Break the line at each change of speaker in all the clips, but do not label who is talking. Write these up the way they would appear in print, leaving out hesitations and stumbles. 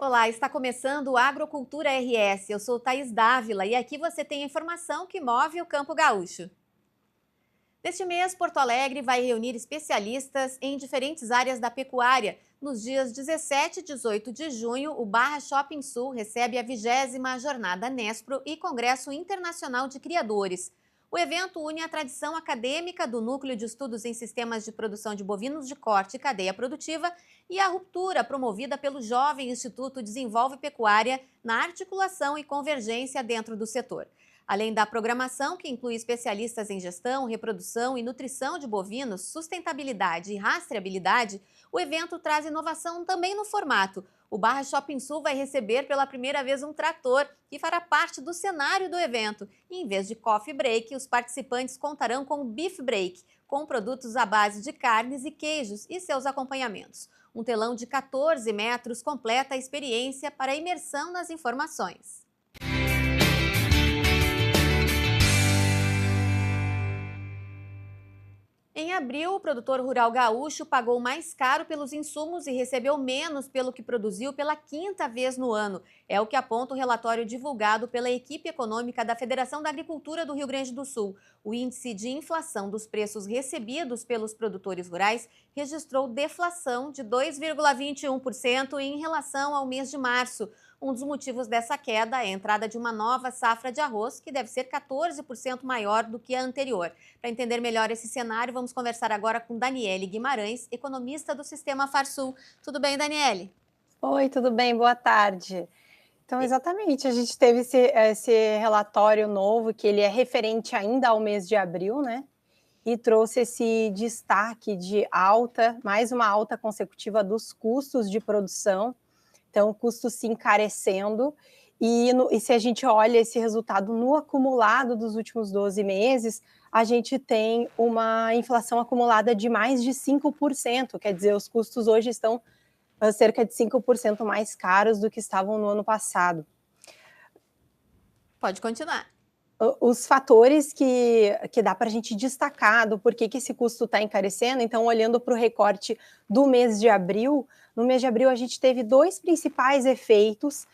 Olá, está começando o Agrocultura RS. Eu sou Thaís Dávila e aqui você tem a informação que move o campo gaúcho. Neste mês, Porto Alegre vai reunir especialistas em diferentes áreas da pecuária. Nos dias 17 e 18 de junho, o Barra Shopping Sul recebe a 20ª Jornada Nespro e Congresso Internacional de Criadores. O evento une a tradição acadêmica do Núcleo de Estudos em Sistemas de Produção de Bovinos de Corte e Cadeia Produtiva e a ruptura promovida pelo jovem Instituto Desenvolve Pecuária na articulação e convergência dentro do setor. Além da programação, que inclui especialistas em gestão, reprodução e nutrição de bovinos, sustentabilidade e rastreabilidade, o evento traz inovação também no formato. O Barra Shopping Sul vai receber pela primeira vez um trator que fará parte do cenário do evento. E, em vez de coffee break, os participantes contarão com o beef break, com produtos à base de carnes e queijos e seus acompanhamentos. Um telão de 14 metros completa a experiência para a imersão nas informações. Em abril, o produtor rural gaúcho pagou mais caro pelos insumos e recebeu menos pelo que produziu pela 5ª vez no ano. É o que aponta o relatório divulgado pela equipe econômica da Federação da Agricultura do Rio Grande do Sul. O índice de inflação dos preços recebidos pelos produtores rurais registrou deflação de 2,21% em relação ao mês de março. Um dos motivos dessa queda é a entrada de uma nova safra de arroz, que deve ser 14% maior do que a anterior. Para entender melhor esse cenário, vamos conversar agora com Daniele Guimarães, economista do Sistema Farsul. Tudo bem, Daniele?
Oi, tudo bem? Boa tarde. Então, exatamente, a gente teve esse relatório novo, que ele é referente ainda ao mês de abril, né? E trouxe esse destaque de alta, mais uma alta consecutiva dos custos de produção. Então, o custo se encarecendo. E se a gente olha esse resultado no acumulado dos últimos 12 meses, a gente tem uma inflação acumulada de mais de 5%. Quer dizer, os custos hoje estão cerca de 5% mais caros do que estavam no ano passado.
Pode continuar.
Os fatores que dá para a gente destacar do porquê que esse custo está encarecendo, então, olhando para o recorte do mês de abril, no mês de abril a gente teve 2 principais efeitos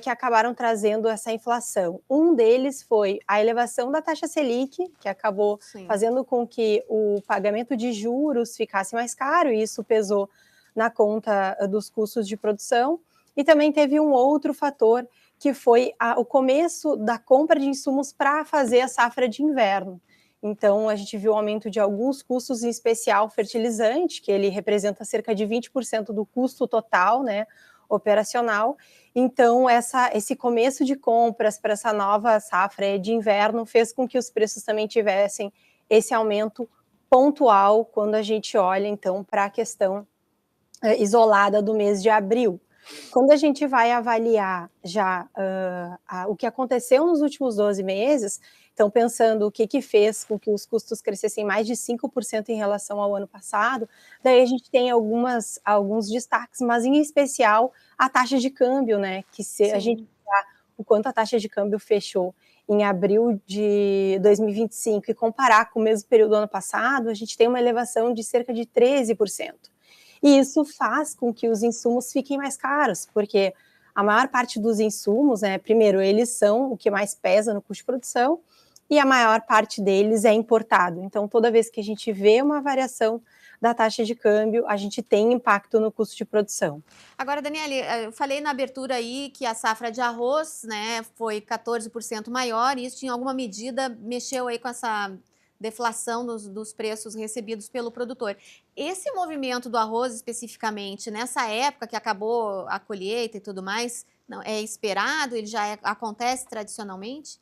que acabaram trazendo essa inflação. Um deles foi a elevação da taxa Selic, que acabou fazendo com que o pagamento de juros ficasse mais caro, e isso pesou na conta dos custos de produção. E também teve um outro fator, que foi o começo da compra de insumos para fazer a safra de inverno. Então, a gente viu o aumento de alguns custos, em especial fertilizante, que ele representa cerca de 20% do custo total, né, operacional. Então, esse começo de compras para essa nova safra de inverno fez com que os preços também tivessem esse aumento pontual quando a gente olha, então, para a questão isolada do mês de abril. Quando a gente vai avaliar já o que aconteceu nos últimos 12 meses, então pensando o que fez com que os custos crescessem mais de 5% em relação ao ano passado, daí a gente tem alguns destaques, mas em especial a taxa de câmbio, né, que se a gente olhar o quanto a taxa de câmbio fechou em abril de 2025 e comparar com o mesmo período do ano passado, a gente tem uma elevação de cerca de 13%. E isso faz com que os insumos fiquem mais caros, porque a maior parte dos insumos, né, primeiro, eles são o que mais pesa no custo de produção, e a maior parte deles é importado. Então, toda vez que a gente vê uma variação da taxa de câmbio, a gente tem impacto no custo de produção.
Agora, Daniele, eu falei na abertura aí que a safra de arroz, né, foi 14% maior, e isso em alguma medida mexeu aí com essa deflação dos preços recebidos pelo produtor. Esse movimento do arroz especificamente, nessa época que acabou a colheita e tudo mais, não, é esperado? Ele já acontece tradicionalmente?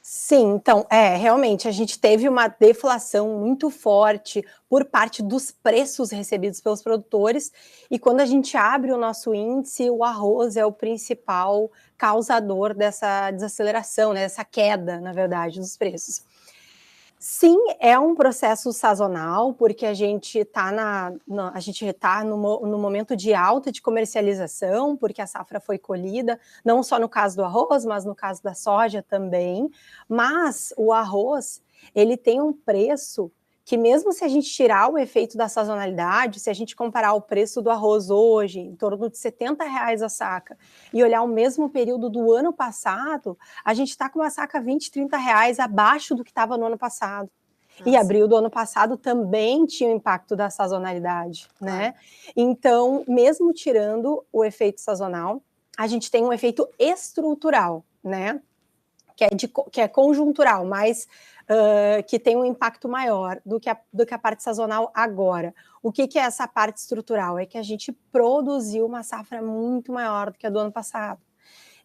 Sim, então, realmente, a gente teve uma deflação muito forte por parte dos preços recebidos pelos produtores, e quando a gente abre o nosso índice, o arroz é o principal causador dessa desaceleração, né, dessa queda, na verdade, dos preços. Sim, é um processo sazonal, porque a gente está no momento de alta de comercialização, porque a safra foi colhida, não só no caso do arroz, mas no caso da soja também. Mas o arroz, ele tem um preço que mesmo se a gente tirar o efeito da sazonalidade, se a gente comparar o preço do arroz hoje, em torno de R$ 70 a saca, e olhar o mesmo período do ano passado, a gente está com uma saca R$ 20, R$ 30 abaixo do que estava no ano passado.
Nossa.
E abril do ano passado também tinha o impacto da sazonalidade, né? Então, mesmo tirando o efeito sazonal, a gente tem um efeito estrutural, né? Que é conjuntural, mas que tem um impacto maior do que a parte sazonal agora. O que é essa parte estrutural? É que a gente produziu uma safra muito maior do que a do ano passado.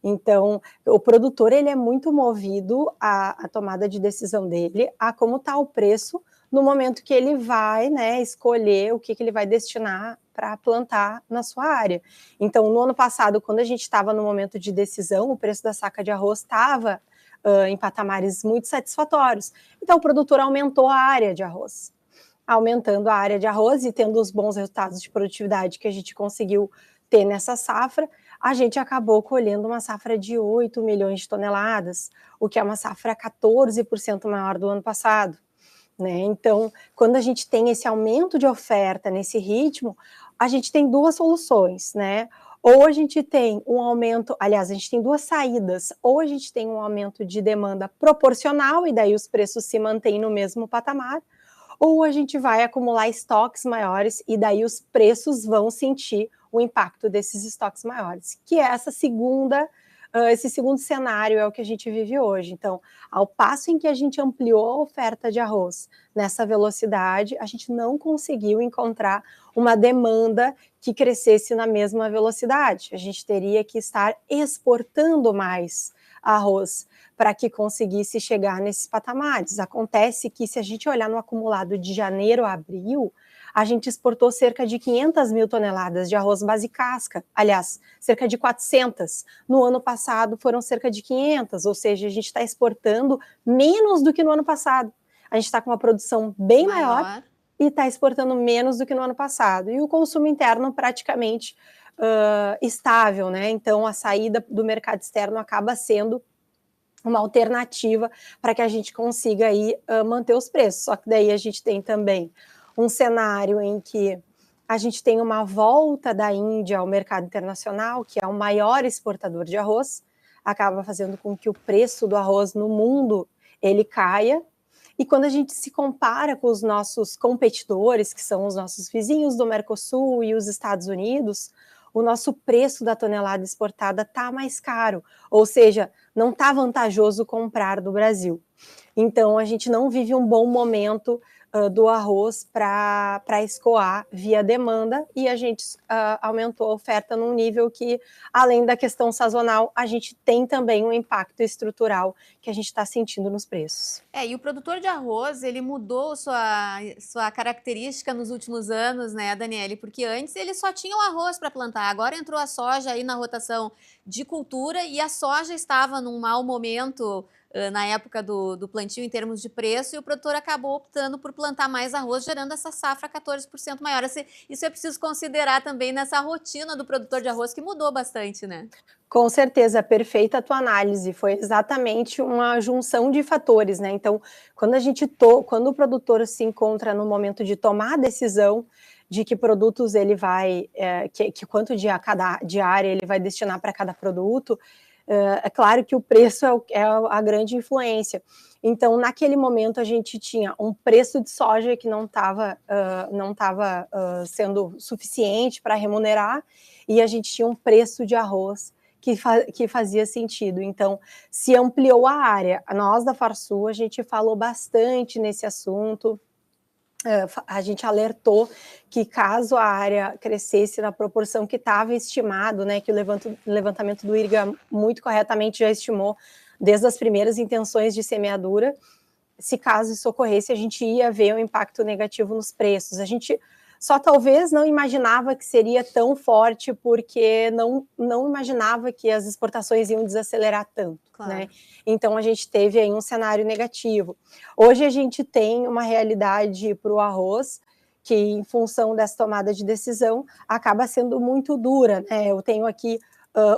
Então, o produtor ele é muito movido à tomada de decisão dele, a como está o preço no momento que ele vai, né, escolher o que ele vai destinar para plantar na sua área. Então, no ano passado, quando a gente estava no momento de decisão, o preço da saca de arroz estava em patamares muito satisfatórios. Então, o produtor aumentou a área de arroz. Aumentando a área de arroz e tendo os bons resultados de produtividade que a gente conseguiu ter nessa safra, a gente acabou colhendo uma safra de 8 milhões de toneladas, o que é uma safra 14% maior do ano passado, né? Então, quando a gente tem esse aumento de oferta nesse ritmo, a gente tem duas soluções, né? Ou a gente tem um aumento, aliás, a gente tem duas saídas, ou a gente tem um aumento de demanda proporcional e daí os preços se mantêm no mesmo patamar, ou a gente vai acumular estoques maiores e daí os preços vão sentir o impacto desses estoques maiores, que é esse segundo cenário é o que a gente vive hoje. Então, ao passo em que a gente ampliou a oferta de arroz nessa velocidade, a gente não conseguiu encontrar uma demanda que crescesse na mesma velocidade. A gente teria que estar exportando mais arroz para que conseguisse chegar nesses patamares. Acontece que se a gente olhar no acumulado de janeiro a abril, a gente exportou cerca de 500 mil toneladas de arroz base casca, aliás, cerca de 400. No ano passado foram cerca de 500, ou seja, a gente está exportando menos do que no ano passado. A gente está com uma produção bem maior e está exportando menos do que no ano passado. E o consumo interno praticamente estável, né? Então a saída do mercado externo acaba sendo uma alternativa para que a gente consiga aí manter os preços. Só que daí a gente tem também um cenário em que a gente tem uma volta da Índia ao mercado internacional, que é o maior exportador de arroz, acaba fazendo com que o preço do arroz no mundo ele caia. E quando a gente se compara com os nossos competidores, que são os nossos vizinhos do Mercosul e os Estados Unidos, o nosso preço da tonelada exportada está mais caro, ou seja, não está vantajoso comprar do Brasil. Então, a gente não vive um bom momento do arroz para escoar via demanda e a gente aumentou a oferta num nível que, além da questão sazonal, a gente tem também um impacto estrutural que a gente está sentindo nos preços.
E o produtor de arroz, ele mudou sua característica nos últimos anos, né, Daniele? Porque antes ele só tinha o arroz para plantar, agora entrou a soja aí na rotação de cultura e a soja estava num mau momento na época do plantio em termos de preço, e o produtor acabou optando por plantar mais arroz, gerando essa safra 14% maior. Isso é preciso considerar também nessa rotina do produtor de arroz, que mudou bastante, né?
Com certeza, perfeita a tua análise, foi exatamente uma junção de fatores, né? Então, quando o produtor se encontra no momento de tomar a decisão de que produtos ele vai, que quanto de área ele vai destinar para cada produto, é claro que o preço é a grande influência. Então, naquele momento, a gente tinha um preço de soja que não estava sendo suficiente para remunerar, e a gente tinha um preço de arroz que fazia sentido. Então, se ampliou a área. Nós, da Farsul, a gente falou bastante nesse assunto. A gente alertou que caso a área crescesse na proporção que estava estimado, né, que o levantamento do IRGA muito corretamente já estimou desde as primeiras intenções de semeadura, se caso isso ocorresse, a gente ia ver um impacto negativo nos preços. A gente só talvez não imaginava que seria tão forte, porque não imaginava que as exportações iam desacelerar tanto, claro, né? Então a gente teve aí um cenário negativo. Hoje a gente tem uma realidade para o arroz que, em função dessa tomada de decisão, acaba sendo muito dura, né? Eu tenho aqui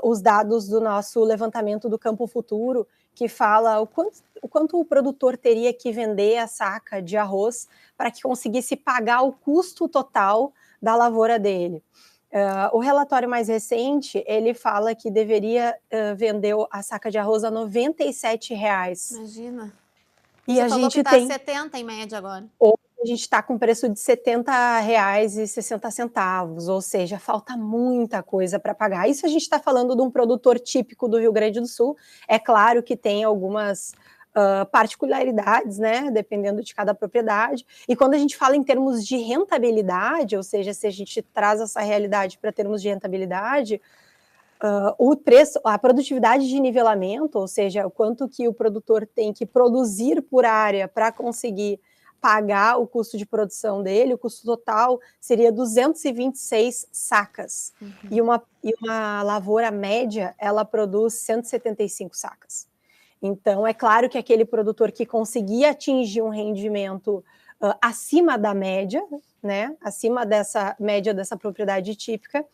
os dados do nosso levantamento do Campo Futuro, que fala o quanto o produtor teria que vender a saca de arroz para que conseguisse pagar o custo total da lavoura dele. O relatório mais recente, ele fala que deveria vender a saca de arroz a R$ 97.
Imagina.
E
Você
a
falou que
gente
está
tem...
70 em média agora.
Hoje a gente está com preço de R$ 70,60, ou seja, falta muita coisa para pagar. Isso a gente está falando de um produtor típico do Rio Grande do Sul. É claro que tem algumas particularidades, né, dependendo de cada propriedade. E quando a gente fala em termos de rentabilidade, ou seja, se a gente traz essa realidade para termos de rentabilidade, o preço, a produtividade de nivelamento, ou seja, o quanto que o produtor tem que produzir por área para conseguir pagar o custo de produção dele, o custo total seria 226 sacas. E uma lavoura média, ela produz 175 sacas. Então, é claro que aquele produtor que conseguir atingir um rendimento acima da média, né, acima dessa média dessa propriedade típica,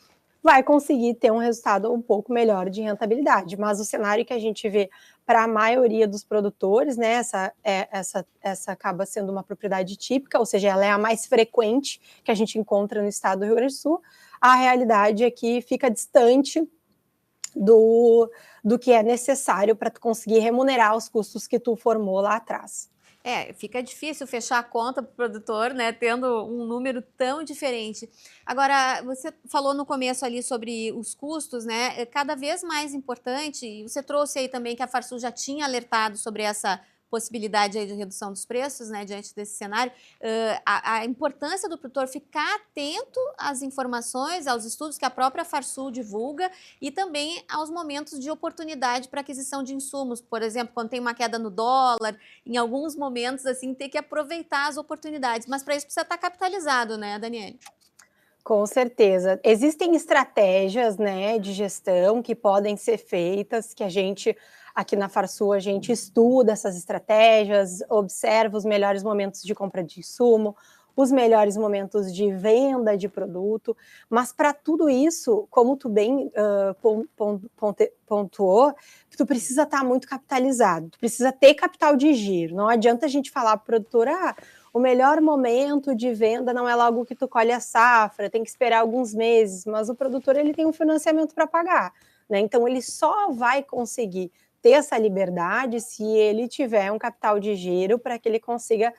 vai conseguir ter um resultado um pouco melhor de rentabilidade. Mas o cenário que a gente vê para a maioria dos produtores, né, essa acaba sendo uma propriedade típica, ou seja, ela é a mais frequente que a gente encontra no estado do Rio Grande do Sul. A realidade é que fica distante do que é necessário para tu conseguir remunerar os custos que tu formou lá atrás.
Fica difícil fechar a conta para o produtor, né, tendo um número tão diferente. Agora, você falou no começo ali sobre os custos, né, é cada vez mais importante, e você trouxe aí também que a Farsul já tinha alertado sobre essa possibilidade aí de redução dos preços, né, diante desse cenário, a importância do produtor ficar atento às informações, aos estudos que a própria Farsul divulga e também aos momentos de oportunidade para aquisição de insumos, por exemplo, quando tem uma queda no dólar, em alguns momentos, assim, ter que aproveitar as oportunidades, mas para isso precisa estar capitalizado, né, Daniele?
Com certeza. Existem estratégias, né, de gestão que podem ser feitas, que a gente, aqui na Farsul, a gente estuda essas estratégias, observa os melhores momentos de compra de insumo, os melhores momentos de venda de produto, mas para tudo isso, como tu bem pontuou, tu precisa estar muito capitalizado, tu precisa ter capital de giro, não adianta a gente falar para o produtor, o melhor momento de venda não é logo que tu colhe a safra, tem que esperar alguns meses, mas o produtor ele tem um financiamento para pagar, né? Então ele só vai conseguir ter essa liberdade se ele tiver um capital de giro para que ele consiga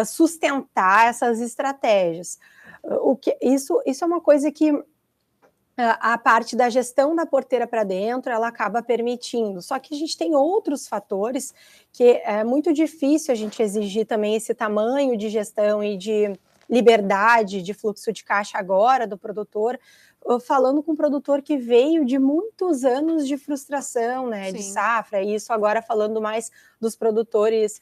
sustentar essas estratégias. Isso é uma coisa que a parte da gestão da porteira para dentro, ela acaba permitindo. Só que a gente tem outros fatores que é muito difícil a gente exigir também esse tamanho de gestão e de liberdade de fluxo de caixa agora do produtor, falando com um produtor que veio de muitos anos de frustração, né, de safra, e isso agora falando mais dos produtores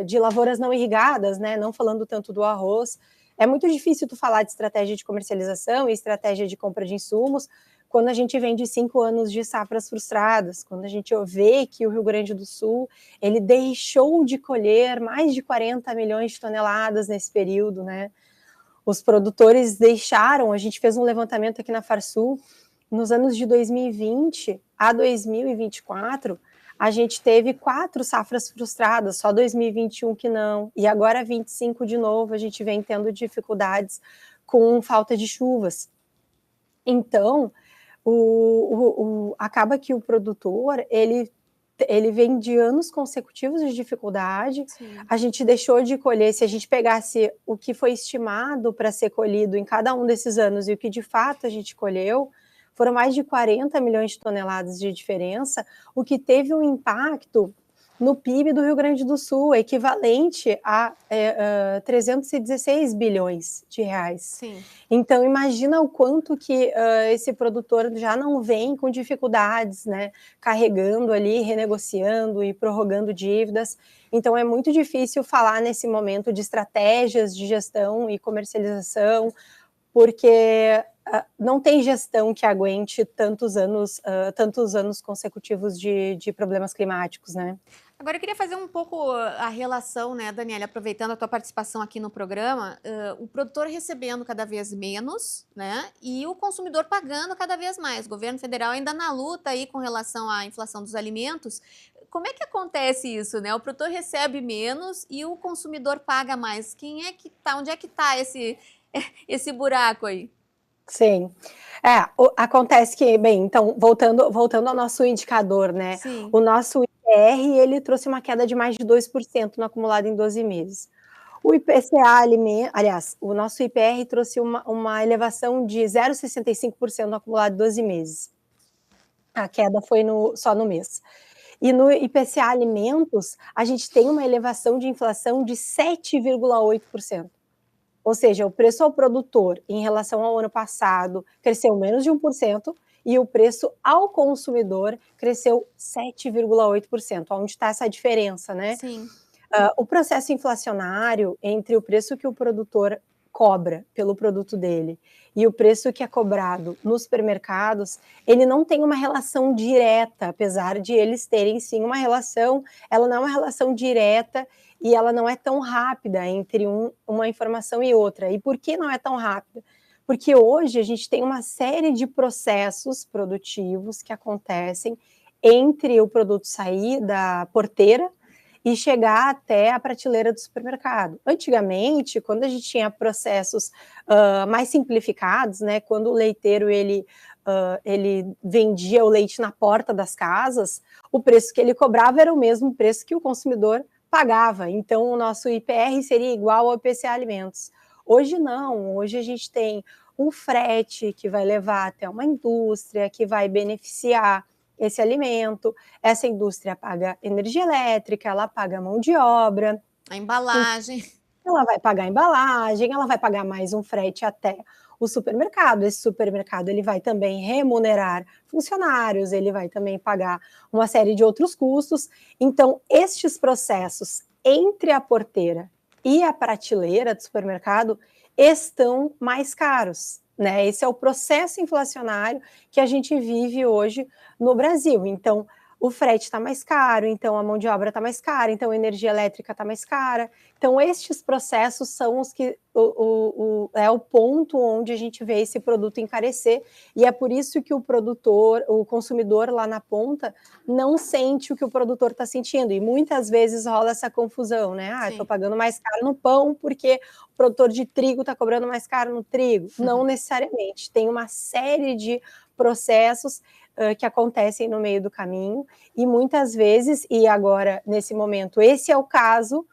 de lavouras não irrigadas, né, não falando tanto do arroz. É muito difícil tu falar de estratégia de comercialização e estratégia de compra de insumos quando a gente vem de 5 anos de safras frustradas, quando a gente vê que o Rio Grande do Sul, ele deixou de colher mais de 40 milhões de toneladas nesse período, né? Os produtores deixaram, a gente fez um levantamento aqui na Farsul, nos anos de 2020 a 2024, a gente teve 4 safras frustradas, só 2021 que não, e agora 25 de novo, a gente vem tendo dificuldades com falta de chuvas. Então, acaba que o produtor, ele vem de anos consecutivos de dificuldade. Sim. A gente deixou de colher, se a gente pegasse o que foi estimado para ser colhido em cada um desses anos e o que de fato a gente colheu, foram mais de 40 milhões de toneladas de diferença, o que teve um impacto no PIB do Rio Grande do Sul, equivalente a 316 bilhões de reais. Sim. Então, imagina o quanto que esse produtor já não vem com dificuldades, né, carregando ali, renegociando e prorrogando dívidas. Então, é muito difícil falar nesse momento de estratégias de gestão e comercialização, porque não tem gestão que aguente tantos anos consecutivos de problemas climáticos, né?
Agora, eu queria fazer um pouco a relação, né, Daniela, aproveitando a tua participação aqui no programa, o produtor recebendo cada vez menos, né, e o consumidor pagando cada vez mais. O governo federal ainda na luta aí com relação à inflação dos alimentos. como é que acontece isso, né? O produtor recebe menos e o consumidor paga mais. Onde é que tá esse buraco aí?
Sim. Acontece que, bem, então, voltando ao nosso indicador, né?
Sim.
O nosso IPR, ele trouxe uma queda de mais de 2% no acumulado em 12 meses. O IPCA, aliás, o nosso IPR trouxe uma elevação de 0,65% no acumulado de 12 meses. A queda foi só no mês. E no IPCA Alimentos, a gente tem uma elevação de inflação de 7,8%. Ou seja, o preço ao produtor em relação ao ano passado cresceu menos de 1% e o preço ao consumidor cresceu 7,8%. Onde está essa diferença, né?
Sim.
O processo inflacionário entre o preço que o produtor cobra pelo produto dele e o preço que é cobrado nos supermercados, ele não tem uma relação direta, apesar de eles terem sim uma relação, ela não é uma relação direta e ela não é tão rápida entre uma informação e outra. E por que não é tão rápida? Porque hoje a gente tem uma série de processos produtivos que acontecem entre o produto sair da porteira e chegar até a prateleira do supermercado. Antigamente, quando a gente tinha processos mais simplificados, né, quando o leiteiro ele vendia o leite na porta das casas, o preço que ele cobrava era o mesmo preço que o consumidor pagava. Então, o nosso IPR seria igual ao IPCA Alimentos. Hoje não, hoje a gente tem um frete que vai levar até uma indústria, que vai beneficiar esse alimento, essa indústria paga energia elétrica, ela paga mão de obra.
A embalagem.
Ela vai pagar a embalagem, ela vai pagar mais um frete até o supermercado. Esse supermercado ele vai também remunerar funcionários, ele vai também pagar uma série de outros custos. Então, estes processos entre a porteira e a prateleira do supermercado estão mais caros, né? Esse é o processo inflacionário que a gente vive hoje no Brasil. Então, o frete está mais caro, então a mão de obra está mais cara, então a energia elétrica está mais cara. Então, estes processos são os que é o ponto onde a gente vê esse produto encarecer, e é por isso que o consumidor lá na ponta, não sente o que o produtor está sentindo, e muitas vezes rola essa confusão, né? Estou pagando mais caro no pão porque o produtor de trigo está cobrando mais caro no trigo. Não necessariamente, tem uma série de processos que acontecem no meio do caminho, e muitas vezes, e agora, nesse momento, esse é o caso,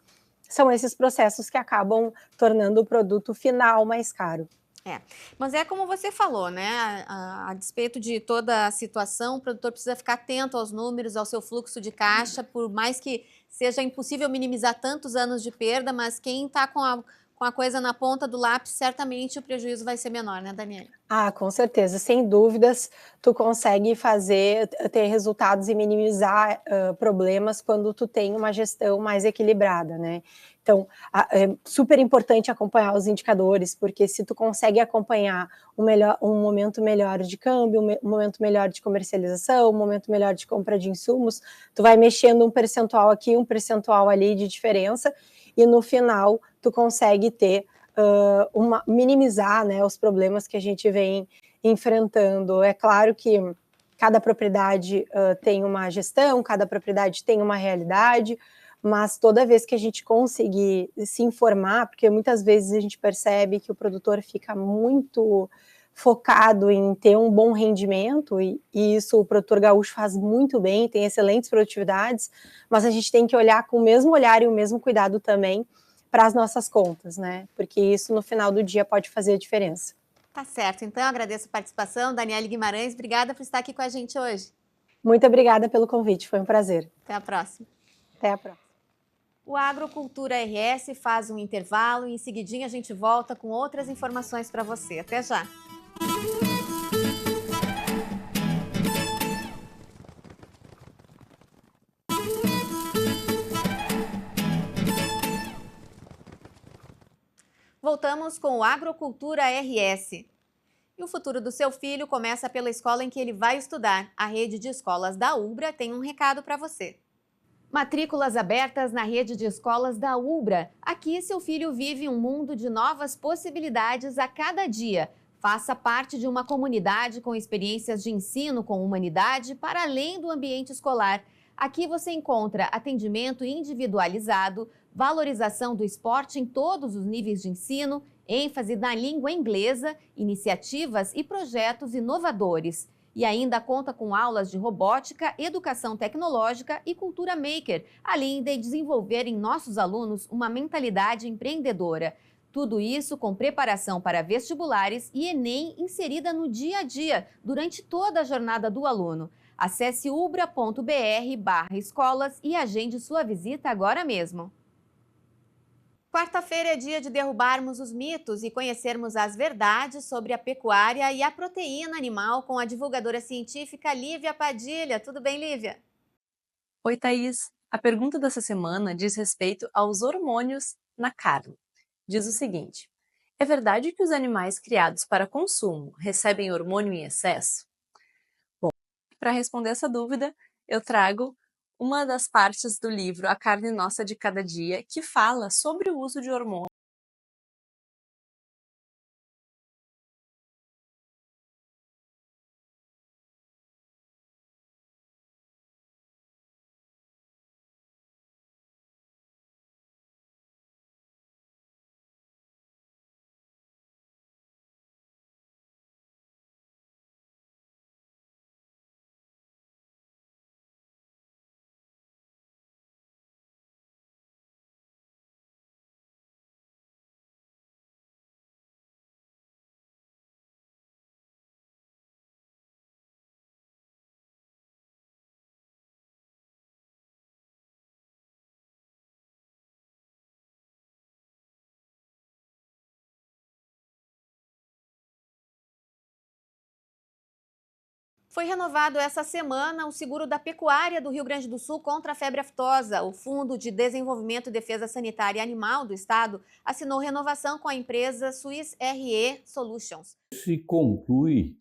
são esses processos que acabam tornando o produto final mais caro.
Mas é como você falou, né? A despeito de toda a situação, o produtor precisa ficar atento aos números, ao seu fluxo de caixa, por mais que seja impossível minimizar tantos anos de perda, mas quem está com a coisa na ponta do lápis, certamente o prejuízo vai ser menor, né, Daniele?
Com certeza, sem dúvidas, tu consegue ter resultados e minimizar problemas quando tu tem uma gestão mais equilibrada, né? Então, é super importante acompanhar os indicadores, porque se tu consegue acompanhar um momento melhor de câmbio, um momento melhor de comercialização, um momento melhor de compra de insumos, tu vai mexendo um percentual aqui, um percentual ali de diferença, e no final tu consegue ter minimizar, né, os problemas que a gente vem enfrentando. É claro que cada propriedade tem uma gestão, cada propriedade tem uma realidade, mas toda vez que a gente conseguir se informar, porque muitas vezes a gente percebe que o produtor fica muito focado em ter um bom rendimento, e isso o produtor gaúcho faz muito bem, tem excelentes produtividades, mas a gente tem que olhar com o mesmo olhar e o mesmo cuidado também para as nossas contas, né? Porque isso no final do dia pode fazer a diferença.
Tá certo, então eu agradeço a participação, Daniele Guimarães, obrigada por estar aqui com a gente hoje.
Muito obrigada pelo convite, foi um prazer.
Até a próxima.
Até a próxima.
O Agrocultura RS faz um intervalo e em seguidinha a gente volta com outras informações para você. Até já! Voltamos com o Agrocultura RS. E o futuro do seu filho começa pela escola em que ele vai estudar. A rede de escolas da UBRA tem um recado para você. Matrículas abertas na rede de escolas da UBRA. Aqui seu filho vive um mundo de novas possibilidades a cada dia. Faça parte de uma comunidade com experiências de ensino com humanidade para além do ambiente escolar. Aqui você encontra atendimento individualizado, valorização do esporte em todos os níveis de ensino, ênfase na língua inglesa, iniciativas e projetos inovadores. E ainda conta com aulas de robótica, educação tecnológica e cultura maker, além de desenvolver em nossos alunos uma mentalidade empreendedora. Tudo isso com preparação para vestibulares e Enem inserida no dia a dia, durante toda a jornada do aluno. Acesse ubra.br/escolas e agende sua visita agora mesmo. Quarta-feira é dia de derrubarmos os mitos e conhecermos as verdades sobre a pecuária e a proteína animal com a divulgadora científica Lívia Padilha. Tudo bem, Lívia?
Oi, Thaís. A pergunta dessa semana diz respeito aos hormônios na carne. Diz o seguinte: é verdade que os animais criados para consumo recebem hormônio em excesso? Bom, para responder essa dúvida, eu trago uma das partes do livro A Carne Nossa de Cada Dia, que fala sobre o uso de hormônios.
Foi renovado essa semana o seguro da pecuária do Rio Grande do Sul contra a febre aftosa. O Fundo de Desenvolvimento e Defesa Sanitária Animal do Estado assinou renovação com a empresa Swiss RE Solutions.
Se conclui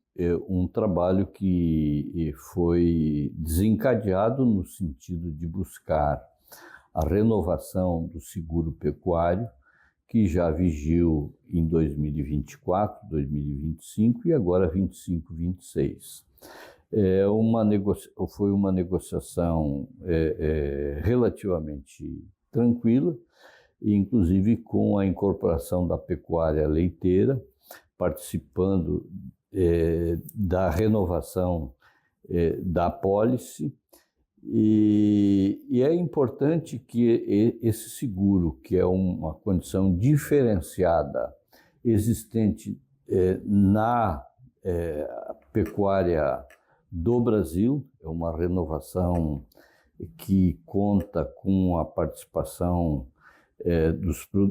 um trabalho que foi desencadeado no sentido de buscar a renovação do seguro pecuário, que já vigiu em 2024, 2025 e agora 25, 26. Foi uma negociação relativamente tranquila, inclusive com a incorporação da pecuária leiteira, participando da renovação da apólice. E é importante que esse seguro, que é uma condição diferenciada existente na pecuária do Brasil, é uma renovação que conta com a participação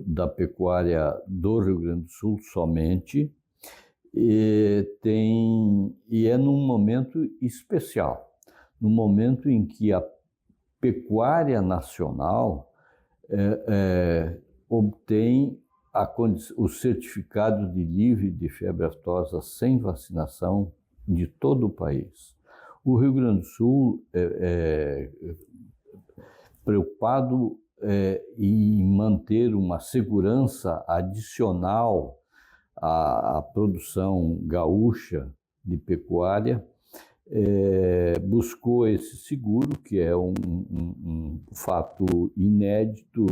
da pecuária do Rio Grande do Sul somente, e é num momento especial, no momento em que a pecuária nacional obtém o certificado de livre de febre aftosa sem vacinação de todo o país. O Rio Grande do Sul preocupado em manter uma segurança adicional à produção gaúcha de pecuária, buscou esse seguro, que é um fato inédito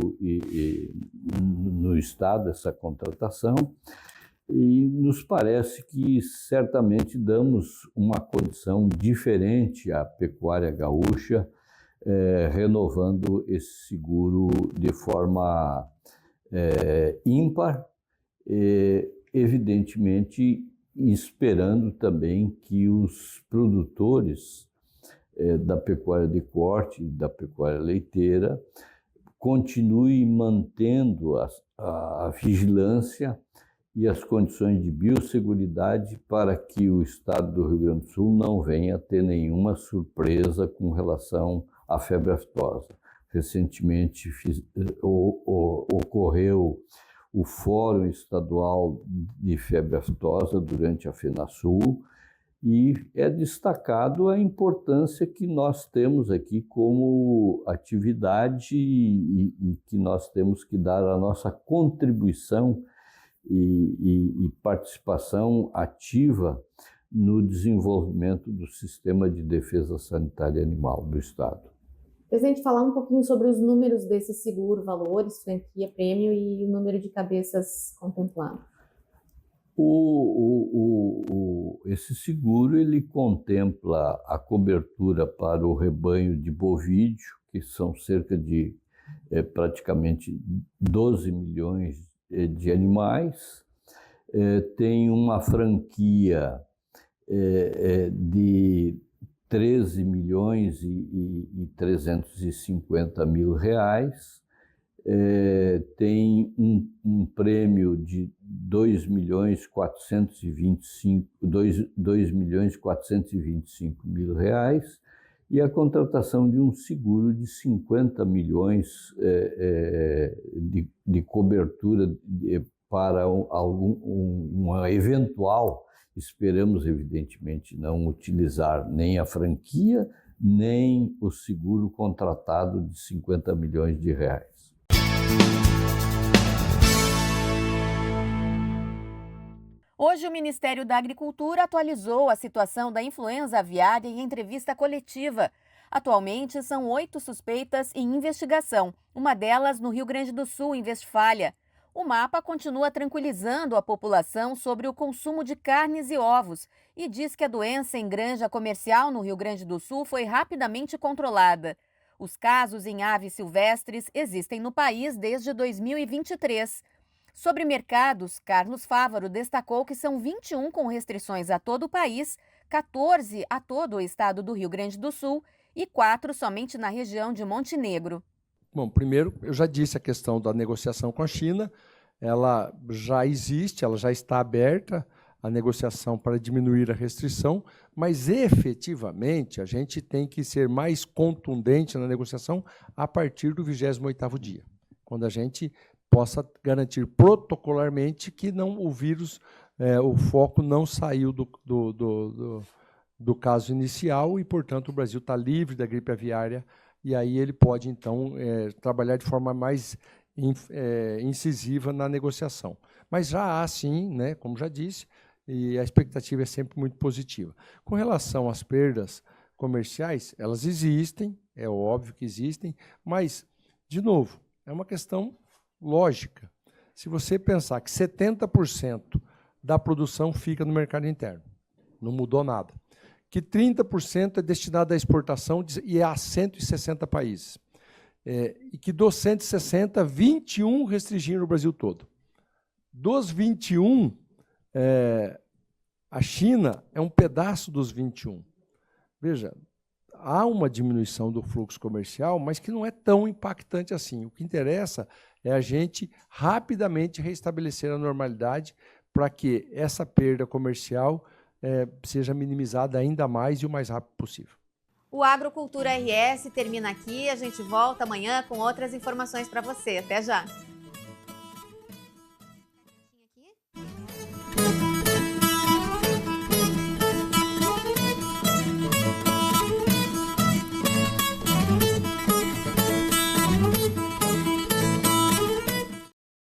no Estado, essa contratação, e nos parece que certamente damos uma condição diferente à pecuária gaúcha, renovando esse seguro de forma ímpar, evidentemente esperando também que os produtores da pecuária de corte, da pecuária leiteira, continuem mantendo a vigilância e as condições de biosseguridade para que o Estado do Rio Grande do Sul não venha a ter nenhuma surpresa com relação à febre aftosa. Recentemente ocorreu o Fórum Estadual de Febre Aftosa durante a FenaSul, e é destacado a importância que nós temos aqui como atividade e que nós temos que dar a nossa contribuição e participação ativa no desenvolvimento do sistema de defesa sanitária animal do Estado.
Presidente, falar um pouquinho sobre os números desse seguro, valores, franquia, prêmio e o número de cabeças contemplado.
Esse seguro ele contempla a cobertura para o rebanho de bovídeo, que são cerca de praticamente 12 milhões de animais. Tem uma franquia de 13 milhões e 350 mil reais. Tem um prêmio de 2 milhões 425 mil reais e a contratação de um seguro de 50 milhões de cobertura para uma eventual, esperamos evidentemente não utilizar nem a franquia, nem o seguro contratado de 50 milhões de reais.
Hoje, o Ministério da Agricultura atualizou a situação da influenza aviária em entrevista coletiva. Atualmente, são 8 suspeitas em investigação, uma delas no Rio Grande do Sul, em Westfália. O mapa continua tranquilizando a população sobre o consumo de carnes e ovos e diz que a doença em granja comercial no Rio Grande do Sul foi rapidamente controlada. Os casos em aves silvestres existem no país desde 2023. Sobre mercados, Carlos Fávaro destacou que são 21 com restrições a todo o país, 14 a todo o estado do Rio Grande do Sul e 4 somente na região de Montenegro.
Bom, primeiro, eu já disse a questão da negociação com a China, ela já existe, ela já está aberta, a negociação para diminuir a restrição, mas efetivamente a gente tem que ser mais contundente na negociação a partir do 28º dia, quando a gente possa garantir protocolarmente que o vírus, o foco não saiu do caso inicial e, portanto, o Brasil está livre da gripe aviária e aí ele pode, então, trabalhar de forma mais incisiva na negociação. Mas já há, sim, né, como já disse, e a expectativa é sempre muito positiva. Com relação às perdas comerciais, elas existem, é óbvio que existem, mas, de novo, é uma questão lógica. Se você pensar que 70% da produção fica no mercado interno, não mudou nada, que 30% é destinado à exportação e é a 160 países, e que dos 160, 21 restringiram o Brasil todo. Dos 21, a China é um pedaço dos 21. Veja, há uma diminuição do fluxo comercial, mas que não é tão impactante assim. O que interessa é a gente rapidamente restabelecer a normalidade para que essa perda comercial seja minimizada ainda mais e o mais rápido possível.
O Agrocultura RS termina aqui, a gente volta amanhã com outras informações para você. Até já!